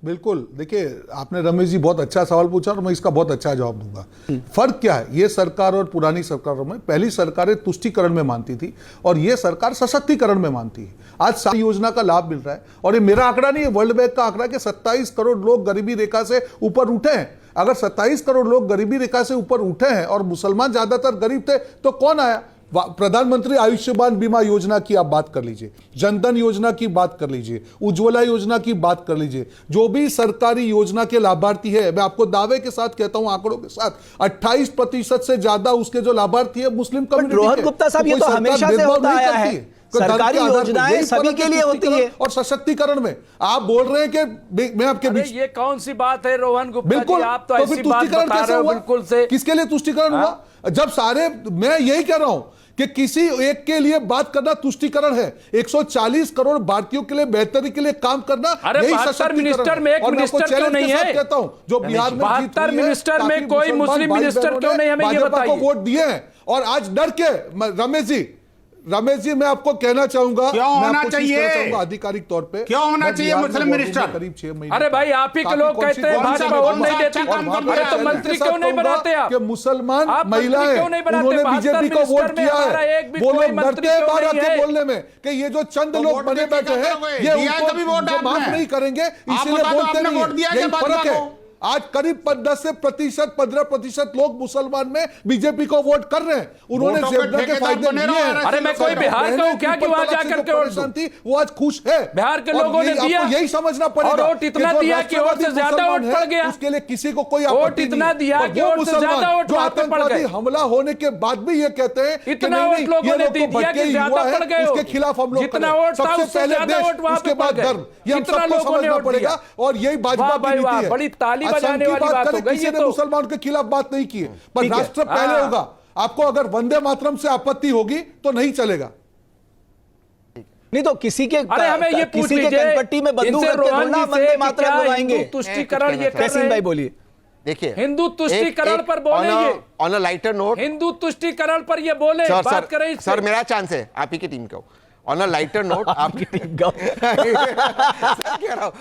बिल्कुल, देखिए आपने रमेश जी बहुत अच्छा सवाल पूछा और मैं इसका बहुत अच्छा जवाब दूंगा। फर्क क्या है ये सरकार और पुरानी सरकारों में? पहली सरकारें तुष्टीकरण में मानती थी और ये सरकार सशक्तिकरण में मानती है। आज सारी योजना का लाभ मिल रहा है और ये मेरा आंकड़ा नहीं है, वर्ल्ड बैंक का आंकड़ा कि 27 करोड़ लोग गरीबी रेखा से ऊपर उठे हैं। अगर 27 करोड़ लोग गरीबी रेखा से ऊपर उठे हैं और मुसलमान ज्यादातर गरीब थे तो कौन आया? प्रधानमंत्री आयुष्मान बीमा योजना की आप बात कर लीजिए, जनधन योजना की बात कर लीजिए, उज्ज्वला योजना की बात कर लीजिए, जो भी सरकारी योजना के लाभार्थी है, मैं आपको दावे के साथ कहता हूं, आंकड़ों के साथ 28% से ज्यादा उसके जो लाभार्थी है मुस्लिम कम्युनिटी। रोहन गुप्ता साहब, ये तो हमेशा से होता आया है, सरकारी योजनाएं सभी के लिए होती है। और सशक्तिकरण में आप बोल रहे हैं कि मैं आपके बीच, ये कौन सी बात है रोहन गुप्ता बिल्कुल, जी? आप तो ऐसी बात बता रहे हो बिल्कुल से। किसके लिए तुष्टिकरण हुआ? जब सारे, मैं यही कह रहा हूं कि किसी एक के लिए बात करना तुष्टिकरण है, 140 करोड़ भारतीयों के लिए बेहतरी के लिए काम करना, अरे 72 मिनिस्टर में एक मिनिस्टर क्यों नहीं है? कहता हूं जो बिहार में 72 मिनिस्टर में कोई मुस्लिम मिनिस्टर क्यों नहीं? हमें ये बताइए। वोट दिए हैं और आज डर के, रमेश जी मैं आपको कहना चाहूंगा, क्यों होना चाहिए आधिकारिक तौर पे, क्यों होना चाहिए मुस्लिम मिनिस्टर? करीब 6 महीने। अरे भाई आप ही के लोग कहते हैं भाजपा वोट नहीं देती, अरे तो मंत्री क्यों नहीं बनाते आप? कि मुसलमान महिलाएं क्यों नहीं बनाते? उन्होंने बीजेपी को वोट किया है, वो लोग डरते हैं बाहर आके बोलने में कि ये जो चंद लोग बने बैठे हैं ये उनको माफ नहीं करेंगे, इसीलिए बोलते नहीं है। यही फर्क है। आज करीब 15% लोग मुसलमान में बीजेपी को वोट कर रहे हैं। उन्होंने जेबना के फायदे लिए हैं। अरे मैं कोई बिहार का हूं क्या कि वहां जाकर के वोट दूं? वो आज खुश है। बिहार के लोगों ने दिया, यही समझना पड़ेगा। और वोट इतना दिया कि वोट से ज्यादा वोट पड़ गया। उसके लिए किसी को कोई वोट इतना दिया कि वोट से ज्यादा वोट जो आतंकवादी हमला होने के बाद भी ये कहते हैं इतना वोट लोगों ने दिया कि ज्यादा पड़ गए, उसके खिलाफ हम लोग जितना वोट था उससे ज्यादा वोट वहां पे पड़ गए, इतना लोगों ने वोट दिया। और यही भाजपा की नीति है। बड़ी ताली बजाने वाली बात हो गई। किसी ने मुसलमान के खिलाफ बात नहीं की है, पर राष्ट्र पहले होगा। आपको अगर वंदे मातरम से आपत्ति होगी तो नहीं चलेगा। नहीं तो किसी के, अरे हमें ये पूछ लीजिए, कनपट्टी में बंदूक रख के थोड़ा वंदे मातरम बुलाएंगे। तुष्टिकरण ये कर रहे हैं। भाई बोलिए। देखिए हिंदू तुष्टिकरण पर बोले, ये on a lighter note, Hindu तुष्टिकरण पर ये बोले, बात करें। सर मेरा चांस है, आप ही की टीम का। ऑन अ लाइटर नोट, आपकी टीम का कह रहा हूं।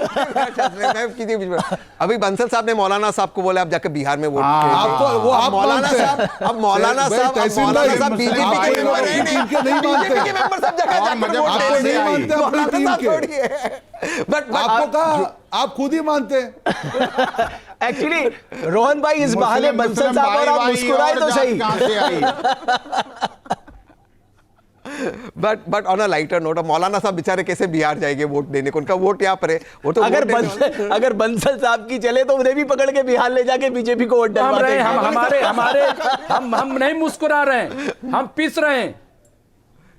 अभी बंसल साहब ने मौलाना साहब को बोला आप जाकर बिहार में वोट आप मौलाना साहब, अब मौलाना साहब बीजेपी के मेंबर सब जगह बट आपको कहा, आप खुद ही मानते हैं। एक्चुअली रोहन भाई इस बहाने बंसल साहब और आप मुस्कुराए तो सही। But on a lighter note, मौलाना साहब बेचारे कैसे बिहार जाएंगे वोट देने को? उनका वोट यहाँ पर है। वो तो अगर बंसल साहब की चले तो उन्हें भी पकड़ के बिहार ले जाके बीजेपी को वोट डलवा देंगे। हम नहीं मुस्कुरा रहे हैं, हम पीस रहे हैं।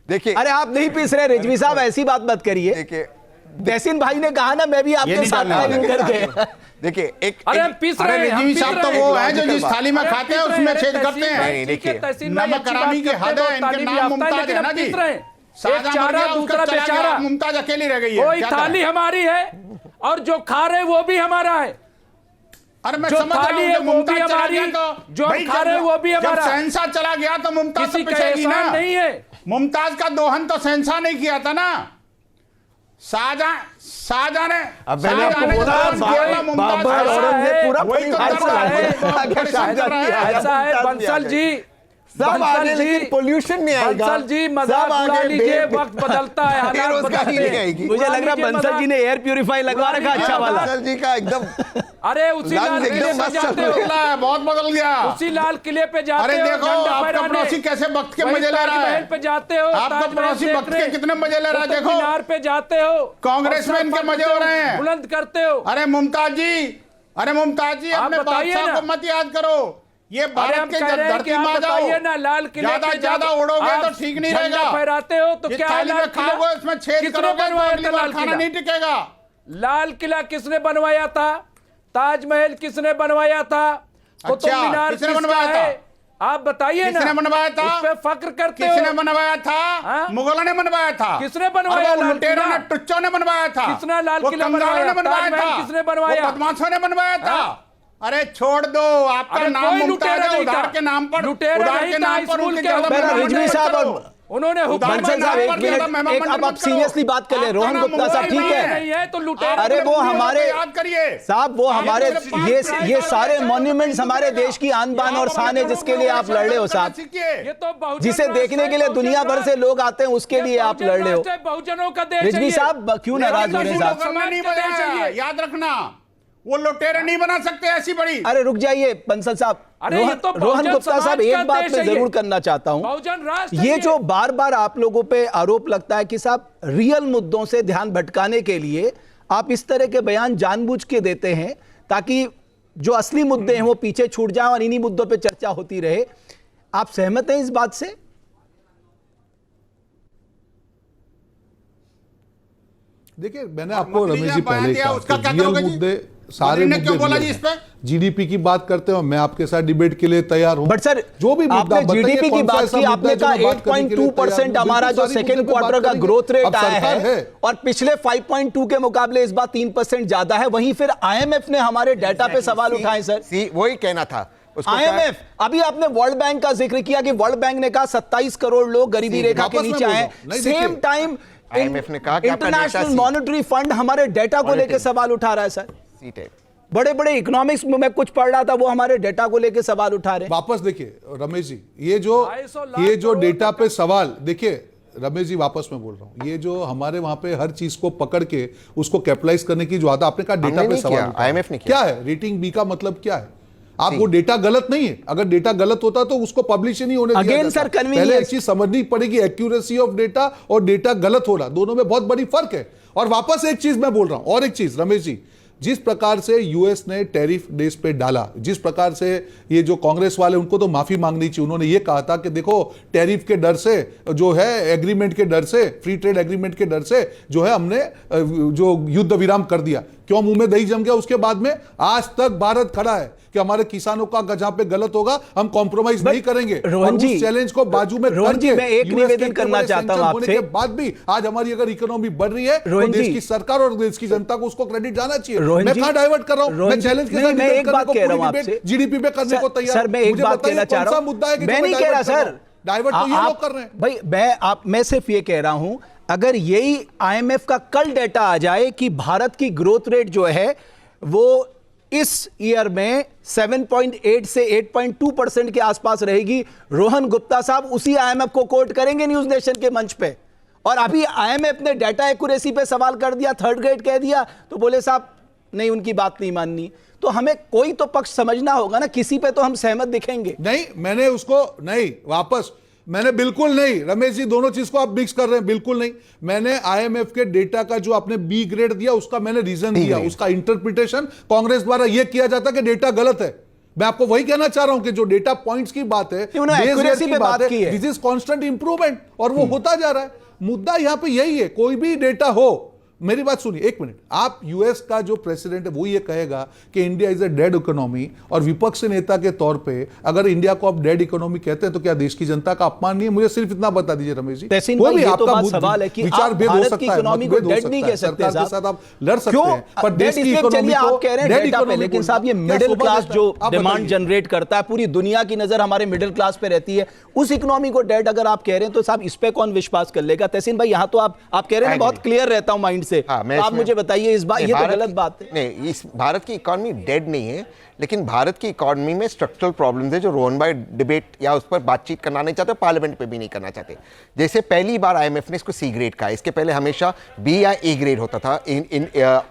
देखिए, अरे आप नहीं पीस रहे रिजवी साहब, ऐसी बात मत करिए। देखिए तहसीन भाई ने कहा ना, मैं भी आपके साथ करके। देखिए एक, अरे हम पीस रहे हैं। रिजवी साहब तो वो है जो जिस थाली में खाते हैं उसमें छेद करते हैं। नहीं, देखिए नमक हरामी के हद है, इनके नाम मुमताज है ना जी। शाहजहां दूसरा बेचारा, मुमताज अकेली रह गई है। कोई थाली हमारी है और जो खा रहे वो भी हमारा है। अरे मैं जो समझ रहा थाली है हूं, वो भी मुमताज चला हमारी, गया तो जो खा रहे वो भी हमारा। जब शहंशाह चला गया तो मुमताज किसी तो का पिछेगी ना। एहसान नहीं है। मुमताज का दोहन तो शहंशाह नहीं किया था ना, शाहजहां ने। ऐसा है बंसल जी, सब आगे लेकिन पोल्यूशन नहीं आएगा। बंसल जी मजाक उड़ा लीजिए, वक्त बदलता है, हालात बदलते हैं। मुझे लग रहा है बंसल जी ने एयर प्यूरिफाई लगवा रखा अच्छा वाला। बंसल जी का एकदम, अरे उसी लाल किले पे जाते हो, बहुत बदल गया। उसी लाल किले पे जाते हो। अरे देखो आपका पड़ोसी कैसे वक्त के मजे ले रहा है। ताजमहल पे जाते हो, आपका पड़ोसी वक्त के कितने मजे ले रहा है। देखो मीनार पे जाते हो, कांग्रेसमैन के मजे हो रहे हैं, बुलंद करते हो। अरे मुमताज जी, अपने बादशाह को मत याद करो। ये भारत के धरती में आ जाओ ना, लाल किले पे ज्यादा उड़ोगे तो ठीक नहीं रहेगा। फहराते हो तो क्या थाली में खाओगे उसमें छेद करोगे तो अगली बार खाना नहीं टिकेगा। लाल किला किसने बनवाया था? ताजमहल किसने बनवाया था? कुतुब मीनार किसने बनवाया था? आप बताइए ना, किसने बनवाया था? उस पे फक्र करते हो। किसने बनवाया था? मुगलों ने बनवाया था। किसने बनवाया? लुटेरों ने, टुच्चों ने बनवाया था। किसने लाल किला बनवाया था? किसने बनवाया? बदमाशों ने बनवाया था। अरे छोड़ दो, आपका नाम मुमताज है, उधार के नाम पर, उधार के नाम पर उनके रिजवी साहब उन्होंने बंसल साहब एक मिनट, अब आप सीरियसली बात कर ले। रोहन गुप्ता साहब ठीक है, है तो लुटेरे। अरे वो हमारे याद करिए साहब, वो हमारे ये सारे मॉन्यूमेंट्स हमारे देश की आन बान और शान है, जिसके लिए आप लड़ रहे हो साहब, ये तो बहुजन जिसे देखने के लिए दुनिया भर से लोग आते हैं, उसके लिए आप लड़ रहे हो। बहुजनों का देश रिजवी साहब क्यों नाराज हो रहे हैं साहब? समाज नहीं का देश है बनाया, ये। याद रखना, वो लुटेरे नहीं बना सकते ऐसी बड़ी। अरे रुक जाइए बंसल साहब, अरे ये तो रोहन बहुजन गुप्ता साहब, समाज का एक बात देश मैं है ये। जरूर करना चाहता हूं। बहुजन राष्ट्र है ये ये। जो बार बार आप लोगों पे आरोप लगता है कि साहब रियल मुद्दों से ध्यान भटकाने के लिए आप इस तरह के बयान जानबूझ के देते हैं ताकि जो असली मुद्दे हैं वो पीछे छूट जाए और इन्हीं मुद्दों पे चर्चा होती रहे। आप सहमत हैं इस बात से? देखिए, मैंने आपको मंत्री रमेश जी ने पहले ही बयान दिया, कहा उसका कि क्या रियल करोगे जी? मुद्दे, सारे मंत्री ने मुद्दे क्यों बोला रियल जी इस हैं। पे? जीडीपी की बात करते हो, मैं आपके साथ डिबेट के लिए तैयार हूं। बट सर, जो भी मुद्दा आपने बताइए, जीडीपी की कौन सा बात ऐसा की, मुद्दा आपने है जो कहा मैं बात करने के लिए तैयार हूं। 8.2% हमारा जो बिल्कुल सारी सेकेंड मुद्दे पे बात क्वार्टर का करेंगे। ग्रोथ रेट अब आया सरकार है और पिछले 5.2 के मुकाबले इस बार 3% ज्यादा है। वहीं फिर आईएमएफ ने हमारे डाटा पे सवाल उठाए सर। वही कहना था उसको। आईएमएफ, अभी आपने वर्ल्ड बैंक का जिक्र किया कि वर्ल्ड बैंक ने कहा 27 करोड़ लोग गरीबी रेखा के वापस मैं नीचे बोल आए। रहा हूं। नहीं, देखिए, सेम टाइम IMF ने कहा कि आपका डेटा इंटरनेशनल सी- मॉनेटरी फंड हमारे डेटा को लेकर सवाल उठा रहा है सर। सीटें। बड़े बड़े इकोनॉमिक्स में मैं कुछ पढ़ रहा था, वो हमारे डेटा को लेकर सवाल उठा रहे हैं। वापस देखिए रमेश जी, ये जो 250 लाख करोड़ डेटा पे सवाल, देखिए रमेश जी, वापस मैं बोल रहा हूँ, ये जो हमारे वहां पे हर चीज को पकड़ के उसको कैपिटलाइज करने की जो आदत, आपने कहा डेटा पे नहीं सवाल किया, उठाया। IMF ने किया। क्या है रेटिंग बी का मतलब? क्या है? आप वो डेटा गलत नहीं है, अगर डेटा गलत होता तो उसको पब्लिश ही नहीं होने दिया Again, जाता। sir, convenience। पहले एक चीज समझनी पड़ेगी, एक्यूरेसी ऑफ डेटा और डेटा गलत होना, दोनों में बहुत बड़ी फर्क है। और वापस एक चीज मैं बोल रहा हूं, और एक चीज रमेश जी, जिस प्रकार से यूएस ने टैरिफ देश पे डाला, जिस प्रकार से ये जो कांग्रेस वाले, उनको तो माफी मांगनी चाहिए। उन्होंने ये कहा था कि देखो टैरिफ के डर से, जो है एग्रीमेंट के डर से, फ्री ट्रेड एग्रीमेंट के डर से जो है हमने जो युद्ध विराम कर दिया। क्यों मुंह में दही जम गया उसके बाद में? आज तक भारत खड़ा है कि हमारे किसानों का जहां पे गलत होगा हम कॉम्प्रोमाइज नहीं करेंगे। रोहन जी, उस चैलेंज को बाजू में रोहन जी, करके मैं एक US निवेदन के करना बड़े चाहता हूं sanction होने आपसे। के बाद भी आज हमारी अगर इकोनॉमी बढ़ रही है तो रोहन देश जी, की सरकार और देश की जनता को उसको क्रेडिट जाना चाहिए। रोहन मैं जी, कहां डाइवर्ट कर रहा हूं? रोहन मैं जी, चैलेंज के नहीं, साथ मैं डिबेट एक करने बात को कह रहा हूं पूरी आपसे। डिबेट जीडीपी पे करने को तैयार। सर मैं एक मुझे बात बताइए कहना चाह कौन रहा सा हूं। मुद्दा है कि मैं जो नहीं कह रहा divert कर सर, हूं? डाइवर्ट तो ये लोग कर रहे हैं। भाई मैं सिर्फ ये कह रहा हूं, अगर यही आईएमएफ का कल डेटा आ जाए कि भारत की ग्रोथ रेट जो है वो इस ईयर में 7.8 से 8.2% के आसपास रहेगी, रोहन गुप्ता साहब उसी आईएमएफ को कोट करेंगे न्यूज नेशन के मंच पे। और अभी आईएमएफ ने डाटा एक्यूरेसी पे सवाल कर दिया, थर्ड ग्रेड कह दिया, तो बोले साहब नहीं, उनकी बात नहीं माननी। तो हमें कोई तो पक्ष समझना होगा ना, किसी पे तो हम सहमत दिखेंगे। नहीं, मैंने उसको नहीं, वापस मैंने बिल्कुल नहीं, रमेश जी दोनों चीज को आप मिक्स कर रहे हैं, बिल्कुल नहीं। मैंने आईएमएफ के डेटा का जो आपने बी ग्रेड दिया उसका मैंने रीजन दिया, उसका इंटरप्रिटेशन कांग्रेस द्वारा यह किया जाता कि डेटा गलत है। मैं आपको वही कहना चाह रहा हूं कि जो डेटा पॉइंट्स की बात है, एक्यूरेसी पे बात की है, दिस इज कांस्टेंट इंप्रूवमेंट, और वो होता जा रहा है। मुद्दा यहां पे यही है, कोई भी डेटा हो, मेरी बात सुनिए एक मिनट, आप यूएस का जो प्रेसिडेंट है वो ये कहेगा कि India is a dead economy, और विपक्ष नेता के तौर पे अगर इंडिया को आप डेड इकोनॉमी कहते हैं तो क्या देश की जनता का अपमान नहीं है? मुझे सिर्फ इतना बता दीजिए रमेश जी। तहसीन कोई भाई, भी ये तो आपका बात सवाल है कि विचार आप भेद हो भारत की सकता है, इकोनॉमी को मतभेद हो डेड सकता नहीं है, कह सकते सरकार के साहब। साथ आप लड़ सकते क्यों? हैं, पर देश की इसलिए इकोनॉमी चलिए को आप कह रहे हैं डेड डेटा पे, इकोनॉमी लेकिन बोलना। साहब ये क्या मिडिल शोभा क्लास देता जो है? आप डिमांड बताइए। जनरेट करता है, पूरी दुनिया की नजर हमारे मिडिल क्लास पे रहती है, उस इकोनॉमी को डेड अगर आप कह रहे हैं तो साहब इस पे कौन विश्वास कर लेगा? तहसीन भाई, यहाँ तो आप कह रहे हैं बहुत क्लियर रहता हूं माइंड से, तो आप मुझे बताइए इस बात, ये तो गलत बात है। नहीं, इस भारत की इकोनॉमी डेड नहीं है, लेकिन भारत की इकोनॉमी में स्ट्रक्चरल प्रॉब्लम्स है जो रोहन भाई डिबेट या उस पर बातचीत करना नहीं चाहते, पार्लियामेंट पे भी नहीं करना चाहते। जैसे पहली बार आईएमएफ ने इसको सी ग्रेड कहा, इसके पहले हमेशा बी या ए ग्रेड होता था इन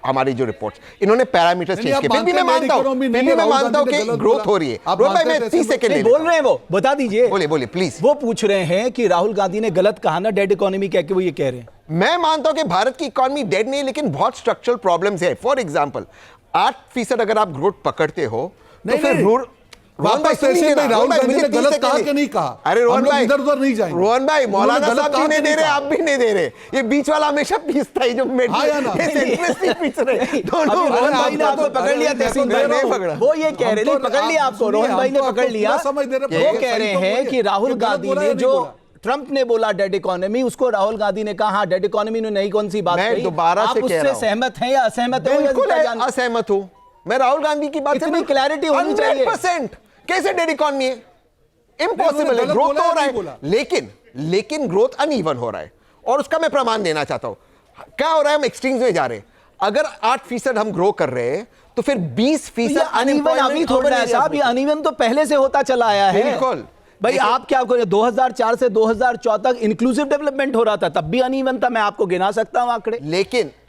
हमारी जो रिपोर्ट्स, इन्होंने पैरामीटर्स चेंज किए। फिर भी मैं मानता हूं कि ग्रोथ हो रही है। रोहन भाई, मैं 30 सेकंड बोल रहे हैं, वो बता दीजिए। बोले प्लीज। वो पूछ रहे हैं कि राहुल गांधी ने गलत कहा ना डेड इकोनॉमी कह के, वो ये कह रहे हैं। मैं मानता हूं कि भारत की इकोनॉमी डेड नहीं है, लेकिन बहुत स्ट्रक्चरल प्रॉब्लम्स है। फॉर एग्जांपल 8% अगर आप ग्रोथ पकड़ते हो तो फिर वापस ऐसे में राहुल गांधी ने गलत कहा कि नहीं कहा? अरे रोहन भाई, इधर उधर नहीं जाएंगे। रोहन भाई, मौलाना साहब भी नहीं दे रहे, आप भी नहीं दे रहे, ये बीच वाला हमेशा पीसता है, जो पीस रहे दोनों। रोहन भाई ने आपको पकड़ लिया, तहसीन भाई ने पकड़ा, वो ये कह रहे, नहीं पकड़ लिया आपको, रोहन भाई ने पकड़ लिया। वो कह रहे हैं कि राहुल गांधी ने जो ट्रंप ने बोला डेड इकोनॉमी, उसको राहुल गांधी ने कहा डेड इकोनॉमी ने नहीं, कौन सी बात कही? दोबारा आप उससे सहमत हैं या असहमत हैं? बिल्कुल असहमत हूं मैं राहुल गांधी की बात से। इतनी क्लैरिटी होनी चाहिए। 100% कैसे डेड इकोनॉमी है? इम्पॉसिबल है। ग्रोथ तो हो रहा है, लेकिन ग्रोथ अनइवन हो रहा है, और उसका मैं प्रमाण देना चाहता हूं। क्या हो रहा है? हम एक्सट्रीम्स में जा रहे हैं। अगर 8% हम ग्रो कर रहे हैं तो फिर 20% अनइवन अभी थोड़ा है साहब, ये अनइवन तो पहले से होता चला आया है। बिल्कुल भाई आप क्या करें, 2004 से 2014 तक इंक्लूसिव डेवलपमेंट हो रहा था, तब भी अनइवन था, मैं आपको गिना सकता हूं आंकड़े।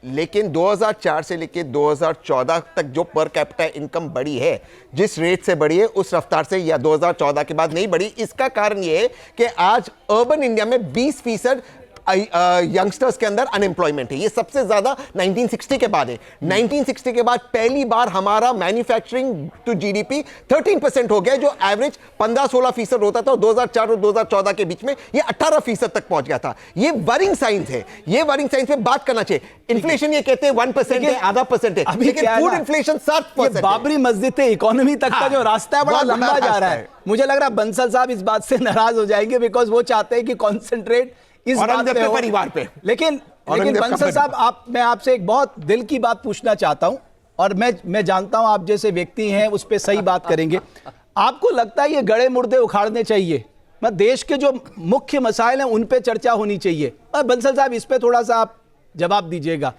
लेकिन 2004 से लेके 2014 तक जो पर कैपिटा इनकम बढ़ी है, जिस रेट से बढ़ी है उस रफ्तार से या 2014 के बाद नहीं बढ़ी। इसका कारण यह है कि आज अर्बन इंडिया में 20% यंगस्टर्स के अंदर अनएम्प्लॉयमेंट है। ये सबसे ज्यादा 1960 के बाद है। 1960 के बाद पहली बार हमारा मैन्युफैक्चरिंग टू जीडीपी 13% हो गया, जो एवरेज 15-16% होता था। 2004 और 2014 के बीच में ये 18% तक पहुंच गया था। ये वरिंग साइंस है, ये वरिंग साइंस पे बात करना चाहिए। इन्फ्लेशन ये कहते हैं 1% है, आधा परसेंट है, लेकिन फूड इन्फ्लेशन 7%। बाबरी मस्जिद से इकोनॉमी तक का जो रास्ता है बड़ा लंबा जा रहा है। मुझे लग रहा है बंसल साहब इस बात से नाराज हो जाएंगे, बिकॉज वो चाहते हैं कि कॉन्सेंट्रेट इस बात पे परिवार पे। लेकिन बंसल साहब, मैं आपसे एक बहुत दिल की बात पूछना चाहता हूं, और मैं जानता हूं आप जैसे व्यक्ति हैं उस पे सही बात करेंगे। आपको लगता है ये गड़े मुर्दे उखाड़ने चाहिए, मैं देश के जो मुख्य मसाइल हैं उन पे चर्चा होनी चाहिए? बंसल साहब इस पे थोड़ा सा आप जवाब दीजिएगा।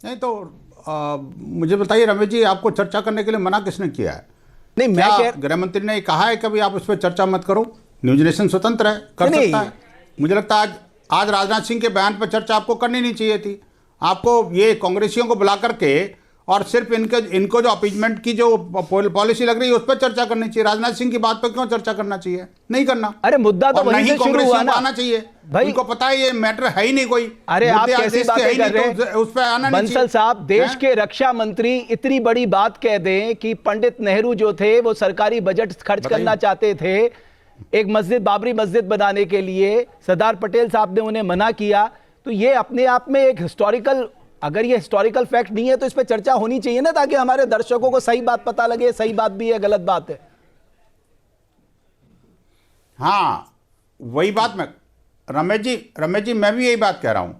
नहीं तो मुझे बताइए रमेश जी, आपको चर्चा करने के लिए मना किसने किया है? नहीं, मैं गृह मंत्री ने कहा है कभी आप उस पर चर्चा मत करो? न्यूज नेशन स्वतंत्र है, कर सकता है। मुझे लगता है आज राजनाथ सिंह के बयान पर चर्चा आपको करनी नहीं चाहिए थी। आपको ये कांग्रेसियों को बुला करके और सिर्फ इनको जो अपीजमेंट की जो पॉलिसी लग रही है उस पर चर्चा करनी चाहिए। राजनाथ सिंह की बात पर क्यों चर्चा करना चाहिए? नहीं करना। अरे मुद्दा तो वहीं से शुरू हुआ ना, आना चाहिए भाई। उनको पता है ये मैटर है ही नहीं कोई। अरे आप कैसी बातें कर रहे हैं उस पर आना नहीं। बंसल साहब, देश के रक्षा मंत्री इतनी बड़ी बात कह दें कि पंडित नेहरू जो थे वो सरकारी बजट खर्च करना चाहते थे एक मस्जिद, बाबरी मस्जिद बनाने के लिए, सरदार पटेल साहब ने उन्हें मना किया। तो ये अपने आप में एक हिस्टोरिकल, अगर ये हिस्टोरिकल फैक्ट नहीं है तो इस पर चर्चा होनी चाहिए ना, ताकि हमारे दर्शकों को सही बात पता लगे, सही बात भी है, गलत बात है। हाँ, वही बात मैं रमेश जी मैं भी यही बात कह रहा हूं।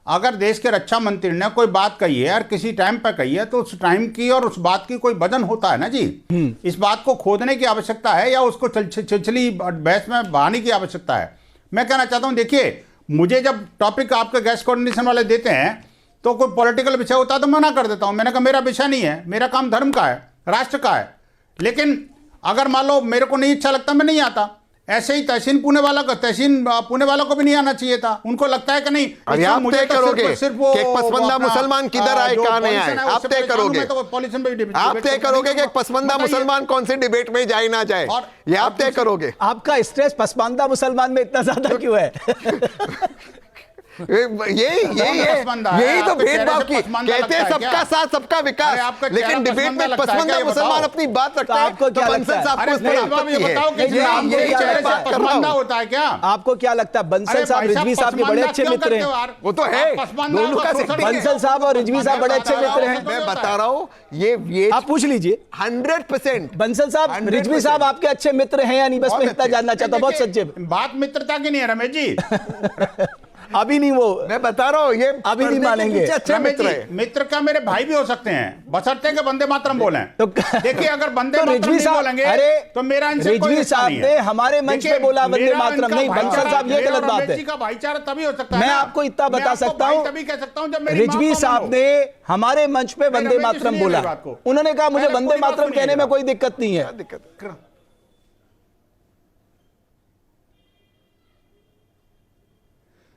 अगर देश के रक्षा मंत्री ने कोई बात कही है और किसी टाइम पर कही है तो उस टाइम की और उस बात की कोई वजन होता है ना जी। इस बात को खोदने की आवश्यकता है या उसको छिछली बहस में बहाने की आवश्यकता है? मैं कहना चाहता हूं, देखिए, मुझे जब टॉपिक आपके गेस्ट कोऑर्डिनेशन वाले देते हैं तो कोई पॉलिटिकल विषय होता है तो मना कर देता हूं। मैंने कहा मेरा विषय नहीं है, मेरा काम धर्म का है, राष्ट्र का है। लेकिन अगर मान लो मेरे को नहीं अच्छा लगता, मैं नहीं आता। ऐसे ही तहसीन पुणे वालों को भी नहीं आना चाहिए था। उनको लगता है कि नहीं, अरे आप तय करोगे सिर्फ वो पसमानदा मुसलमान किधर आए, कहां नहीं आए, आप तय करोगे। आप तय करोगे कि पसमानदा मुसलमान कौन से डिबेट में जाए ना जाए, ये आप तय करोगे। आपका स्ट्रेस पसमानदा मुसलमान में इतना ज्यादा क्यों है? यही तो भेदभाव की कहते हैं, सबका साथ सबका विकास, लेकिन डिबेट में पसमानदा मुसलमान अपनी बात रखता है। आपको क्या लगता है? होता है क्या? आपको क्या लगता है? बंसल साहब रिजवी साहब के बड़े अच्छे मित्र हैं। वो तो है, दोनों का बंसल साहब और रिजवी साहब बड़े अच्छे मित्र हैं। मैं बता रहा हूँ, ये आप पूछ लीजिए। 100% बंसल साहब, रिजवी साहब आपके अच्छे मित्र हैं या नहीं, बस मैं इतना जानना चाहता हूं। बहुत सच्चे बात मित्रता की नहीं है रमेश जी। अभी नहीं, वो मैं बता रहा हूँ, ये अभी नहीं मानेंगे। अच्छे मित्र है। मित्र का मेरे भाई भी हो सकते हैं, बशर्ते कि वंदे मातरम बोलें। तो देखिए, अगर वंदे मातरम नहीं बोलेंगे तो मेरा इनसे कोई रिजवी साहब ने हमारे मंच पे बोला वंदे मातरम नहीं। बंसल साहब, ये गलत बात है। का भाईचारा तभी हो सकता है। मैं आपको इतना बता सकता हूँ, तभी कह सकता हूँ जब मेरी रिजवी साहब ने हमारे मंच पे वंदे मातरम बोला। उन्होंने कहा मुझे वंदे मातरम कहने में कोई दिक्कत नहीं है।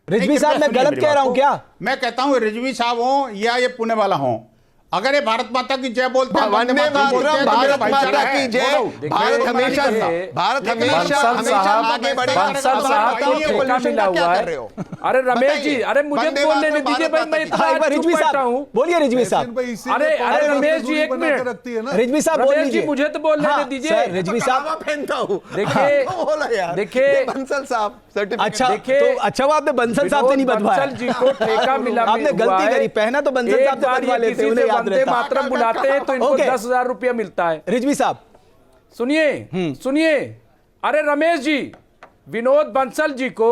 रिजवी साहब, मैं गलत कह रहा हूं क्या? मैं कहता हूं रिजवी साहब हो या ये पुणे वाला हो, अगर ये भारत माता की जय बोलते हैं, वंदे मातरम, भारत माता की जय, भारत हमेशा आगे बढ़ेगा। बंसल साहब को ठेका मिला हुआ है। अरे रमेश जी, अरे मुझे बोलने दीजिए भाई, मैं इतना रिजवी साहब बोलिए। रिजवी साहब, अरे रमेश जी एक मिनट, रिजवी साहब बोल लीजिए। मुझे तो बोलने दीजिए। रिजवी साहब, देखिए बंसल साहब, अच्छा तो अच्छा वो आपने बंसल साहब से नहीं बदवाया। बंसल जी को ठेका मिला, आपने गलती करी, पहना तो बंसल साहब से बदवा लेते, उन्हें याद वंदे मातरम बुलाते हैं तो इनको 10,000 रुपया मिलता है। रिजवी साहब सुनिए, अरे रमेश जी, विनोद बंसल जी को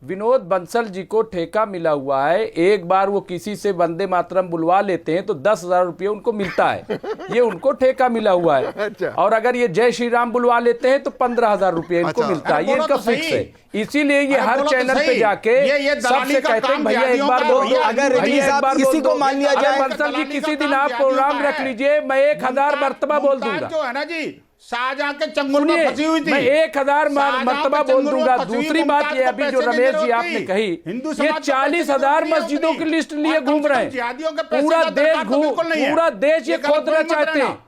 विनोद बंसल जी को ठेका मिला हुआ है, एक बार वो किसी से वंदे मातरम बुलवा लेते हैं तो 10,000 रुपये उनको मिलता है, ये उनको ठेका मिला हुआ है। अच्छा। और अगर ये जय श्री राम बुलवा लेते हैं तो 15,000 रुपये इनको अच्छा। मिलता है, ये बोलो इनका तो फिक्स सही। है। इसीलिए ये अरे हर बोलो तो चैनल पे सही। जाके ये दलाली सबसे का कहते हैं काम भैया एक जिहादियों बार का बोल दो, भैया, अगर रिजवी भैया एक साहब बार किसी बोल को दो। मान लिया अरे जाए, बंसल जी किसी दिन आप जिहादियों प्रोग्राम का रख है। लीजिए, मैं 1000 मर्तबा बोल मुमताज दूंगा। जो है ना जी, शाहजहां के चंगुल में सुनिए, फंसी हुई थी, मैं 1000 शाहजहां मर्तबा के बोल चंगुल में दूंगा। फंसी हुई दूसरी बात मुमताज ये को अभी जो पैसे की रमेश जी जरूरत आपने थी। कही, हिंदू ये समाज को पैसे की 40,000 जरूरत मस्जिदों नहीं की लिस्ट और लिए कम घूम से रहे कम हैं, जिहादियों के पैसे पूरा का देश दरकार तो बिल्कुल नहीं है। पूरा देश ये ये गलत खोदना मत चाहते लेना। हैं,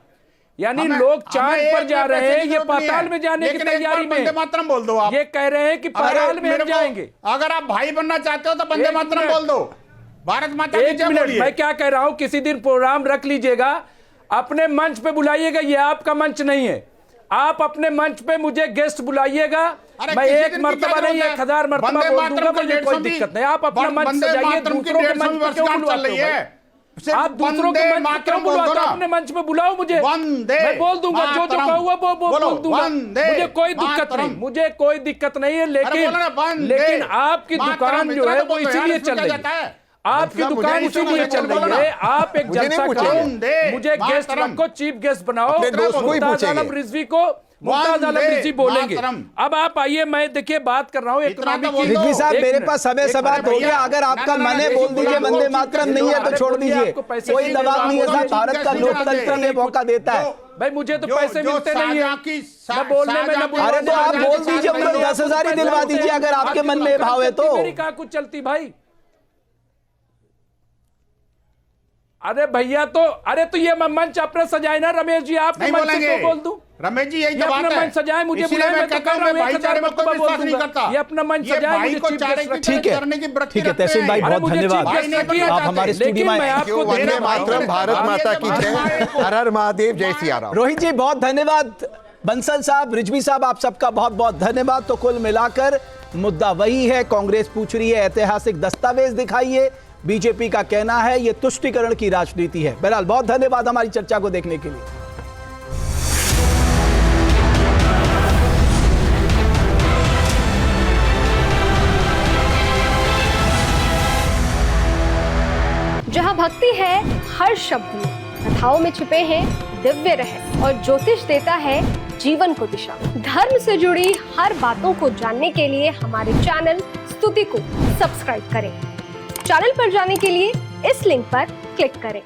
यानी हमें- लोग हमें चांद एक पर जा में रहे पैसे हैं, की ये जरूरत नहीं पाताल है। में जाने की लेकिन एक तैयारी बार वंदे में मातरम बोल दो आप। ये कह रहे हैं कि पाताल में मेरे हम को- जाएंगे। अगर आप भाई बनना चाहते हो तो वंदे एक मातरम मिनट। बोल दो, भारत माता की एक जय मिनट, बोलिए। मैं क्या कह रहा हूं, किसी दिन प्रोग्राम रख लीजिएगा, अपने मंच पे बुलाइएगा, ये आपका मंच नहीं है। आप अपने मंच पे मुझे गेस्ट बुलाइएगा, अरे मैं किसी एक दिन की मर्तबा क्या नहीं जरूरत है? 1000 मर्तबा वंदे बोल मातरम दूंगा, का मुझे कोई 150 दिक्कत नहीं। आप अपना मंच वंदे सजाइए, मातरम की दूसरों के 150 मंच पे क्यों वर्षगांठ बुलाते चल हो रही है। भाई? सिर्फ आप दूसरों के वंदे मंच पे मातरम क्यों बोल दो बुलाते हो? ना। अपने मंच पे बुलाओ मुझे, वंदे मैं बोल दूंगा जो मातरम। कहा हुआ वो बोलो, बोल दूंगा, वंदे मुझे कोई दिक्कत मातरम। नहीं, मुझे कोई दिक्कत नहीं है। अरे बोलो ना, लेकिन वंदे लेकिन आपकी मातरम, दुकान जो इतना है तो वो बोलो यार, इसीलिए इसमें चल क्या रही जाता है, है? आपकी मुझे दुकान नहीं सुना, इसीलिए मुझे चल बोलो रही ना। है। आप एक मुझे नहीं जलसा पूछा। करो, वंदे मुझे गेस्ट मातरम। रखो, चीफ गेस्ट बनाओ, अपने दोस्त को ही मुमताज पूछेंगे। आलम रिजवी को मुमताज आलम वंदे रिजवी बोलेंगे। मातरम। अब आप आइए, मैं देखिए बात कर रहा हूँ इतना इकोनॉमी तो की। बोल दो। रिजवी साहब, एक मेरे मिनट। पास समय एक समाप्त मिनट हो गया। भैया। अगर आपका ना, ना, मन है ना, बोल देखिए, दीजिए, बोलो, वंदे बोलो, मातरम बोलो, नहीं है तो अरे छोड़ बोलिए, दीजिए, आपको पैसे कोई चाहिए, दबाव नहीं है साहब, जो भारत का जो लोकतंत्र ये मौका देता है। भाई मुझे तो जो- पैसे जो मिलते नहीं है, शाहजहां की- मैं बोलने में शाहजहां ना की- अरे तो आप शाहजहां बोल के दीजिए, साथ मतलब में 10,000 ही दिलवा दीजिए अगर आपके मन में भाव है तो। मेरी कहा कुछ चलती भाई। अरे भैया तो ये मंच अपना सजाए ना रमेश जी, आप नहीं मंच से बोलेंगे। क्यों बोल दूं? रमेश जी, यही ये तो बात अपना है। मंच सजाए, मुझे इसीलिए बुलाए, मैं मैं तो कहता कर हूं, रहा हूं, मैं भाईचारे में 1000 कोई विश्वास नहीं बोलूंगा। करता। ये अपना मंच ये सजाए, भाई मुझे को चीफ चारे गेस्ट की रखिए। ठीक है, करने की व्रत ठीक है, तहसील भाई, बहुत धन्यवाद। आप हमारे स्टूडियो में आए। क्यों वंदे मातरम, भारत माता की जय, हर हर महादेव, जय सिया राम। रोहित जी बहुत धन्यवाद, बंसल साहब, रिजवी साहब, आप सबका बहुत बहुत धन्यवाद। तो कुल मिलाकर मुद्दा वही है, कांग्रेस पूछ रही है ऐतिहासिक दस्तावेज दिखाइए, बीजेपी का कहना है ये तुष्टीकरण की राजनीति है। बहरहाल बहुत धन्यवाद हमारी चर्चा को देखने के लिए। जहाँ भक्ति है हर शब्द में, कथाओं में छुपे हैं दिव्य रहस्य और ज्योतिष देता है जीवन को दिशा। धर्म से जुड़ी हर बातों को जानने के लिए हमारे चैनल स्तुति को सब्सक्राइब करें। चैनल पर जाने के लिए इस लिंक पर क्लिक करें।